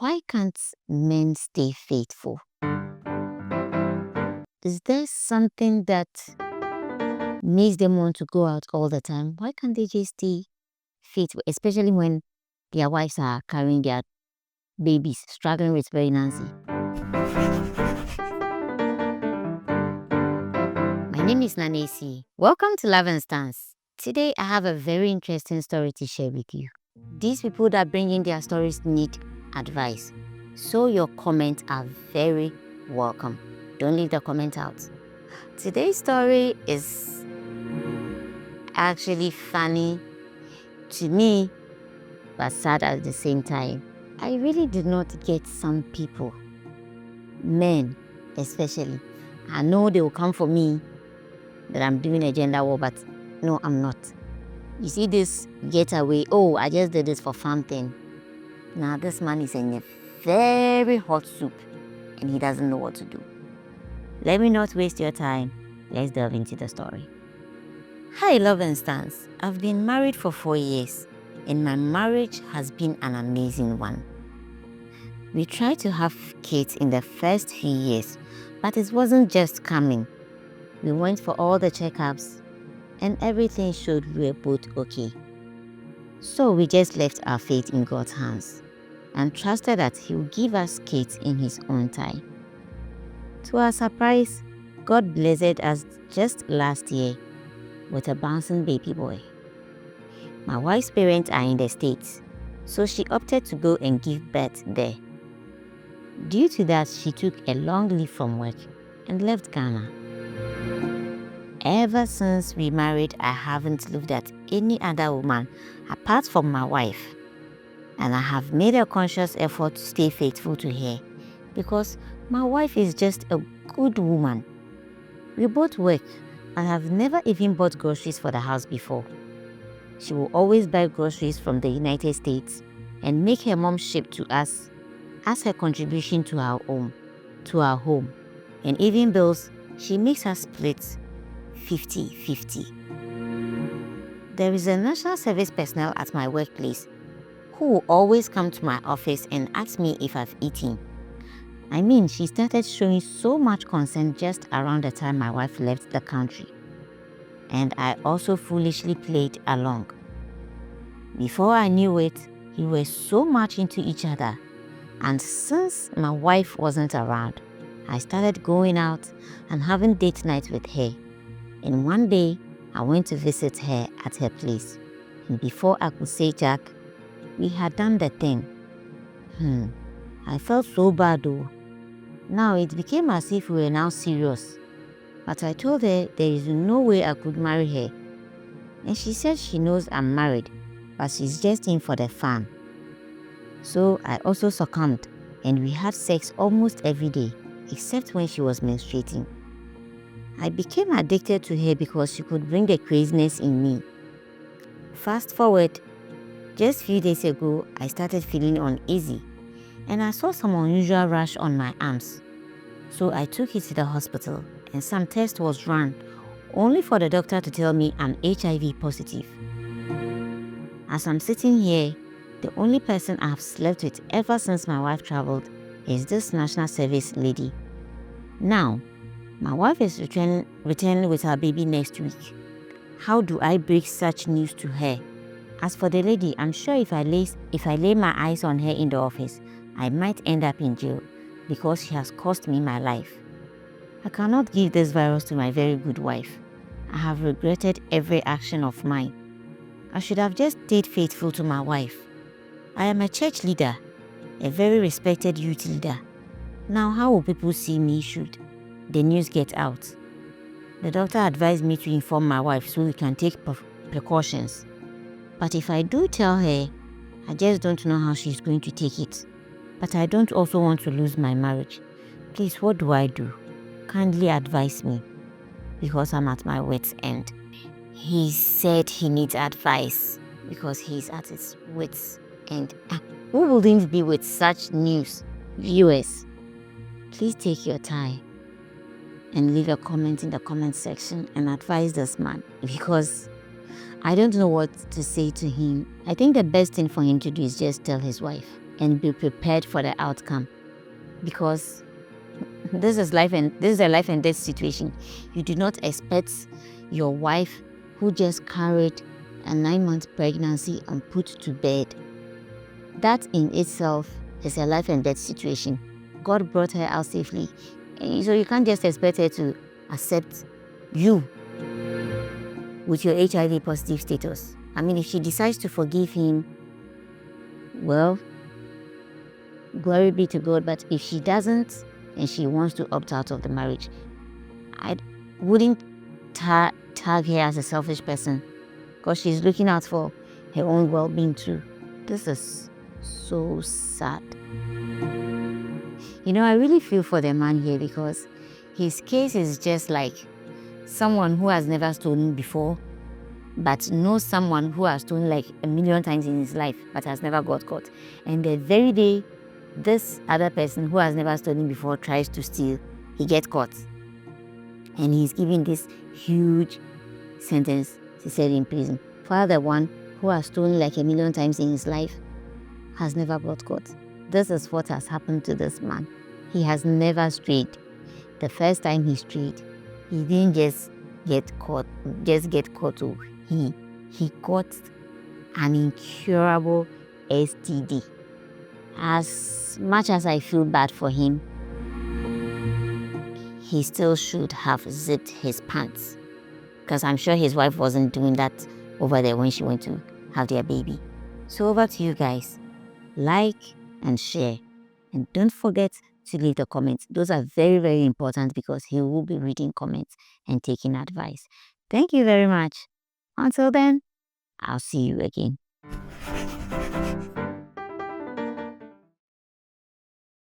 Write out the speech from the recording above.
Why can't men stay faithful? Is there something that makes them want to go out all the time? Why can't they just stay faithful, especially when their wives are carrying their babies, struggling with pregnancy? My name is Nanesi. Welcome to Love and Stance. Today I have a very interesting story to share with you. These people that bring in their stories need advice, so your comments are very welcome. Don't leave the comment out. Today's story is actually funny to me, but sad at the same time. I really did not get some people, men especially. I know they will come for me that I'm doing a gender war, but no, I'm not. You see this getaway, oh, I just did this for fun thing. Now this man is in a very hot soup and he doesn't know what to do. Let me not waste your time. Let's delve into the story. Hi, Love and Stance. I've been married for 4 years and my marriage has been an amazing one. We tried to have kids in the first few years, but it wasn't just coming. We went for all the checkups and everything showed we were both okay. So we just left our faith in God's hands and trusted that He would give us kids in His own time. To our surprise, God blessed us just last year with a bouncing baby boy. My wife's parents are in the States, so she opted to go and give birth there. Due to that, she took a long leave from work and left Ghana. Ever since we married, I haven't looked at any other woman apart from my wife. And I have made a conscious effort to stay faithful to her because my wife is just a good woman. We both work and have never even bought groceries for the house before. She will always buy groceries from the United States and make her mom ship to us as her contribution to our home. And even bills, she makes us split 50-50. There is a national service personnel at my workplace who will always come to my office and ask me if I've eaten. I mean, she started showing so much concern just around the time my wife left the country. And I also foolishly played along. Before I knew it, we were so much into each other. And since my wife wasn't around, I started going out and having date nights with her. And one day, I went to visit her at her place. And before I could say Jack, we had done the thing. I felt so bad though. Now it became as if we were now serious. But I told her there is no way I could marry her. And she said she knows I'm married, but she's just in for the fun. So I also succumbed and we had sex almost every day, except when she was menstruating. I became addicted to her because she could bring the craziness in me. Fast forward, just a few days ago, I started feeling uneasy and I saw some unusual rash on my arms. So I took it to the hospital and some test was run, only for the doctor to tell me I'm HIV positive. As I'm sitting here, the only person I have slept with ever since my wife traveled is this national service lady. Now, my wife is returning with her baby next week. How do I break such news to her? As for the lady, I'm sure if I lay my eyes on her in the office, I might end up in jail because she has cost me my life. I cannot give this virus to my very good wife. I have regretted every action of mine. I should have just stayed faithful to my wife. I am a church leader, a very respected youth leader. Now how will people see me should the news get out? The doctor advised me to inform my wife so we can take precautions. But if I do tell her, I just don't know how she's going to take it. But I don't also want to lose my marriage. Please, what do I do? Kindly advise me, because I'm at my wit's end. He said he needs advice because he's at his wit's end. Who wouldn't be with such news? Viewers, please take your time and leave a comment in the comment section and advise this man, because I don't know what to say to him. I think the best thing for him to do is just tell his wife. and be prepared for the outcome, because this is a life and death situation. You do not expect your wife, who just carried a 9-month pregnancy, and put to bed. That in itself is a life and death situation. God brought her out safely, so you can't just expect her to accept you with your HIV positive status. I mean, if she decides to forgive him, well, glory be to God. But if she doesn't and she wants to opt out of the marriage, I wouldn't tag her as a selfish person, because she's looking out for her own well-being too. This is so sad. You know, I really feel for the man here, because his case is just like someone who has never stolen before, but knows someone who has stolen like 1,000,000 times in his life but has never got caught. And the very day this other person who has never stolen before tries to steal, he gets caught. And he's given this huge sentence to serve in prison. For the one who has stolen like 1,000,000 times in his life has never got caught. This is what has happened to this man. He has never strayed. The first time he strayed, he didn't just get caught. Oh. He got an incurable STD. As much as I feel bad for him, he still should have zipped his pants, because I'm sure his wife wasn't doing that over there when she went to have their baby. So over to you guys. Like and share, and don't forget to leave the comments. Those are very, very important, because he will be reading comments and taking advice. Thank you very much. Until then, I'll see you again.